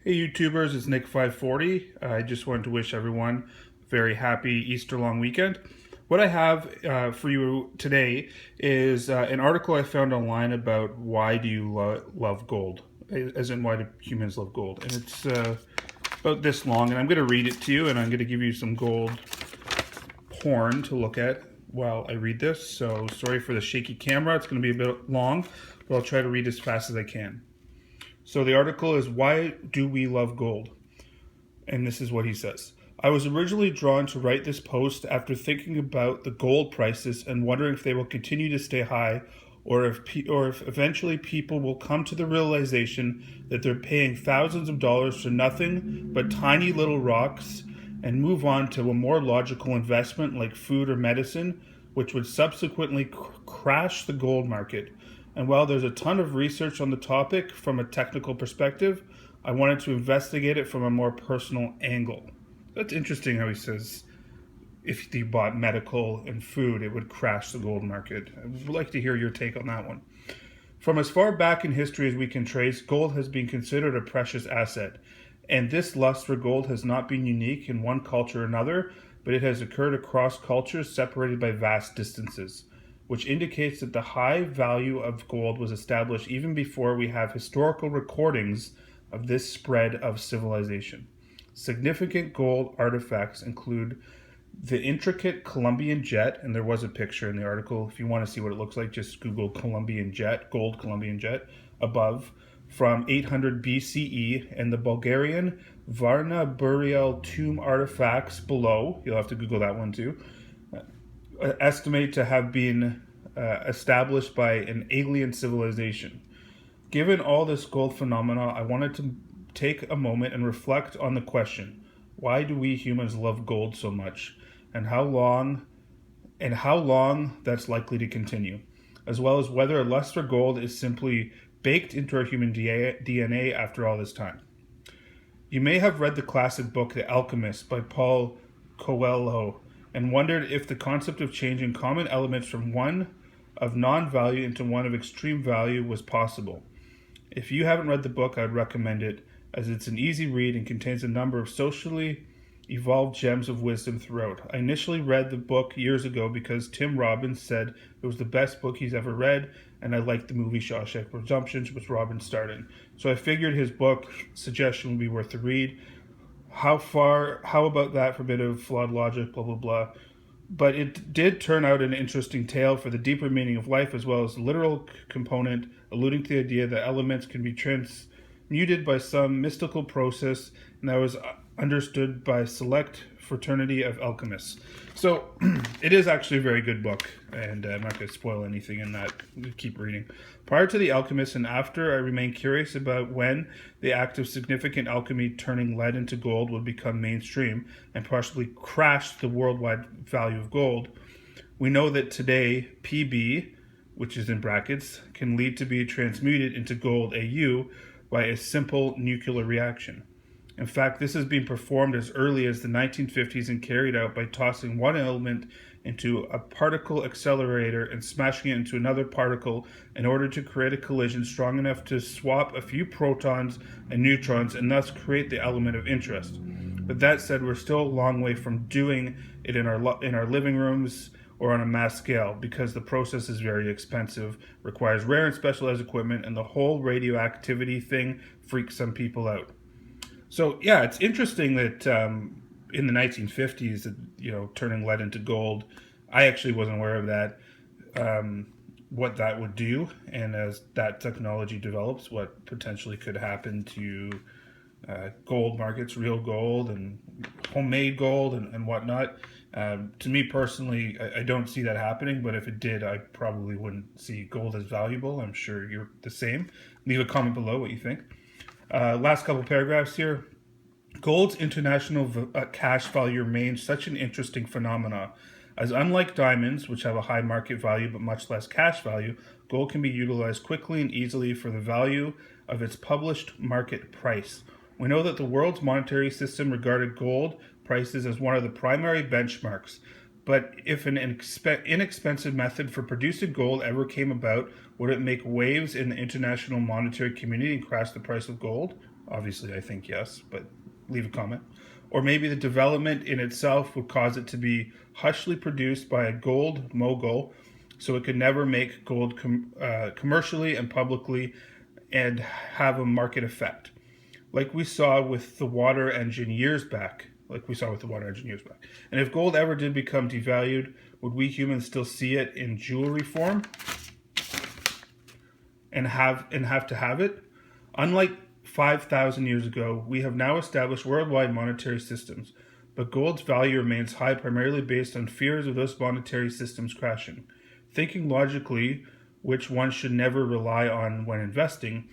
Hey YouTubers, it's Nick540. I just wanted to wish everyone a very happy Easter long weekend. What I have for you today is an article I found online about why do you love gold, as in why do humans love gold. And it's about this long, and I'm going to read it to you, and I'm going to give you some gold porn to look at while I read this. So sorry for the shaky camera, it's going to be a bit long, but I'll try to read as fast as I can. So the article is Why Do We Love Gold? And this is what he says. I was originally drawn to write this post after thinking about the gold prices and wondering if they will continue to stay high or if eventually people will come to the realization that they're paying thousands of dollars for nothing but tiny little rocks and move on to a more logical investment like food or medicine, which would subsequently crash the gold market. And while there's a ton of research on the topic from a technical perspective, I wanted to investigate it from a more personal angle. That's interesting how he says if you bought medical and food, it would crash the gold market. I would like to hear your take on that one. From as far back in history as we can trace, gold has been considered a precious asset. And this lust for gold has not been unique in one culture or another, but it has occurred across cultures separated by vast distances, which indicates that the high value of gold was established even before we have historical recordings of this spread of civilization. Significant gold artifacts include the intricate Columbian jet, and there was a picture in the article. If you want to see what it looks like, just Google Columbian jet, gold Columbian jet, above, from 800 BCE, and the Bulgarian Varna burial tomb artifacts below. You'll have to Google that one too. Estimate to have been established by an alien civilization. Given all this gold phenomena, I wanted to take a moment and reflect on the question, why do we humans love gold so much, and how long that's likely to continue, as well as whether a lust for gold is simply baked into our human DNA after all this time. You may have read the classic book The Alchemist by Paul Coelho and wondered if the concept of changing common elements from one of non-value into one of extreme value was possible. If you haven't read the book, I'd recommend it, as it's an easy read and contains a number of socially evolved gems of wisdom throughout. I initially read the book years ago because Tim Robbins said it was the best book he's ever read, and I liked the movie Shawshank Redemption, which Robbins starred in. So I figured his book suggestion would be worth the read. How about that for a bit of flawed logic, blah, blah, blah. But it did turn out an interesting tale for the deeper meaning of life, as well as the literal component, alluding to the idea that elements can be transmuted by some mystical process, and that was understood by select fraternity of alchemists. So it is actually a very good book, and I'm not going to spoil anything in that. Keep reading. Prior to The Alchemist and after, I remain curious about when the act of significant alchemy turning lead into gold would become mainstream and possibly crash the worldwide value of gold. We know that today, PB, which is in brackets, can lead to be transmuted into gold AU by a simple nuclear reaction. In fact, this has been performed as early as the 1950s and carried out by tossing one element into a particle accelerator and smashing it into another particle in order to create a collision strong enough to swap a few protons and neutrons and thus create the element of interest. But that said, we're still a long way from doing it in our living rooms or on a mass scale because the process is very expensive, requires rare and specialized equipment, and the whole radioactivity thing freaks some people out. So yeah, it's interesting that in the 1950s, turning lead into gold, I actually wasn't aware of that. What that would do, and as that technology develops, what potentially could happen to gold markets, real gold and homemade gold and whatnot. To me personally, I don't see that happening, but if it did, I probably wouldn't see gold as valuable. I'm sure you're the same. Leave a comment below what you think. Last couple paragraphs here. Gold's international cash value remains such an interesting phenomena, as unlike diamonds, which have a high market value but much less cash value, gold can be utilized quickly and easily for the value of its published market price. We know that the world's monetary system regarded gold prices as one of the primary benchmarks, But if an inexpensive method for producing gold ever came about, would it make waves in the international monetary community and crash the price of gold? Obviously, I think yes, but leave a comment. Or maybe the development in itself would cause it to be hushly produced by a gold mogul so it could never make gold commercially and publicly and have a market effect. Like we saw with the water engine years back. And if gold ever did become devalued, would we humans still see it in jewelry form and have to have it? Unlike 5,000 years ago, we have now established worldwide monetary systems, but gold's value remains high primarily based on fears of those monetary systems crashing. Thinking logically, which one should never rely on when investing,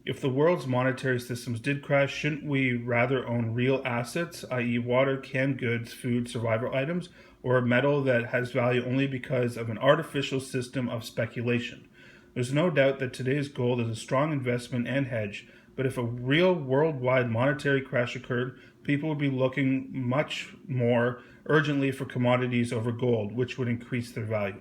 if the world's monetary systems did crash, shouldn't we rather own real assets, i.e. water, canned goods, food, survival items, or a metal that has value only because of an artificial system of speculation? There's no doubt that today's gold is a strong investment and hedge, but if a real worldwide monetary crash occurred, people would be looking much more urgently for commodities over gold, which would increase their value.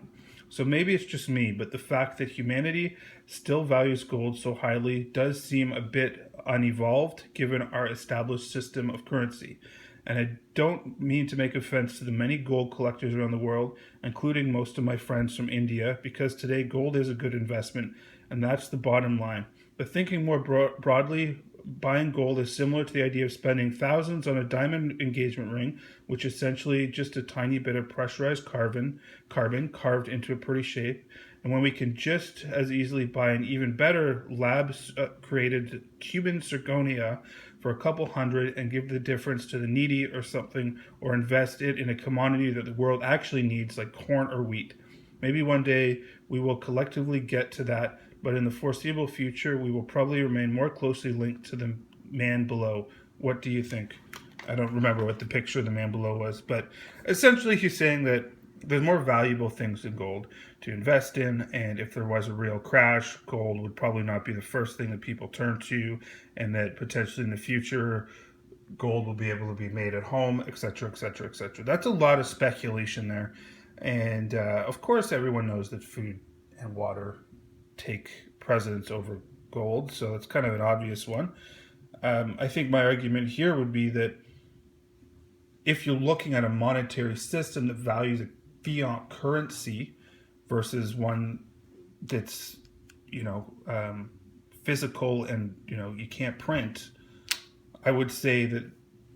So maybe it's just me, but the fact that humanity still values gold so highly does seem a bit unevolved given our established system of currency. And I don't mean to make offense to the many gold collectors around the world, including most of my friends from India, because today gold is a good investment, and that's the bottom line. But thinking more broadly, buying gold is similar to the idea of spending thousands on a diamond engagement ring, which is essentially just a tiny bit of pressurized carbon carved into a pretty shape. And when we can just as easily buy an even better lab-created Cuban zirconia for a couple hundred and give the difference to the needy or something, or invest it in a commodity that the world actually needs, like corn or wheat. Maybe one day we will collectively get to that, but in the foreseeable future, we will probably remain more closely linked to the man below. What do you think? I don't remember what the picture of the man below was, but essentially he's saying that there's more valuable things than gold to invest in, and if there was a real crash, gold would probably not be the first thing that people turn to, and that potentially in the future, gold will be able to be made at home, etc., etc., etc. That's a lot of speculation there, and of course everyone knows that food and water take precedence over gold, so it's kind of an obvious one. I think my argument here would be that if you're looking at a monetary system that values a fiat currency versus one that's, physical and, you can't print, I would say that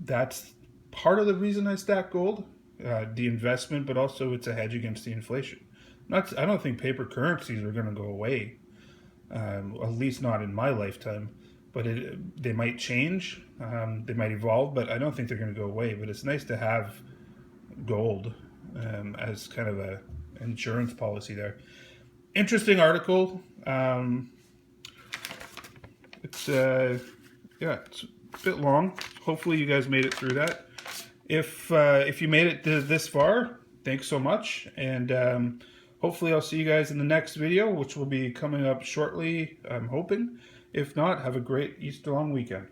that's part of the reason I stack gold, the investment, but also it's a hedge against the inflation. I don't think paper currencies are going to go away, at least not in my lifetime. But they might change, they might evolve, but I don't think they're going to go away. But it's nice to have gold as kind of a insurance policy there. Interesting article. It's a bit long. Hopefully you guys made it through that. If you made it this far, thanks so much, and hopefully I'll see you guys in the next video, which will be coming up shortly, I'm hoping. If not, have a great Easter long weekend.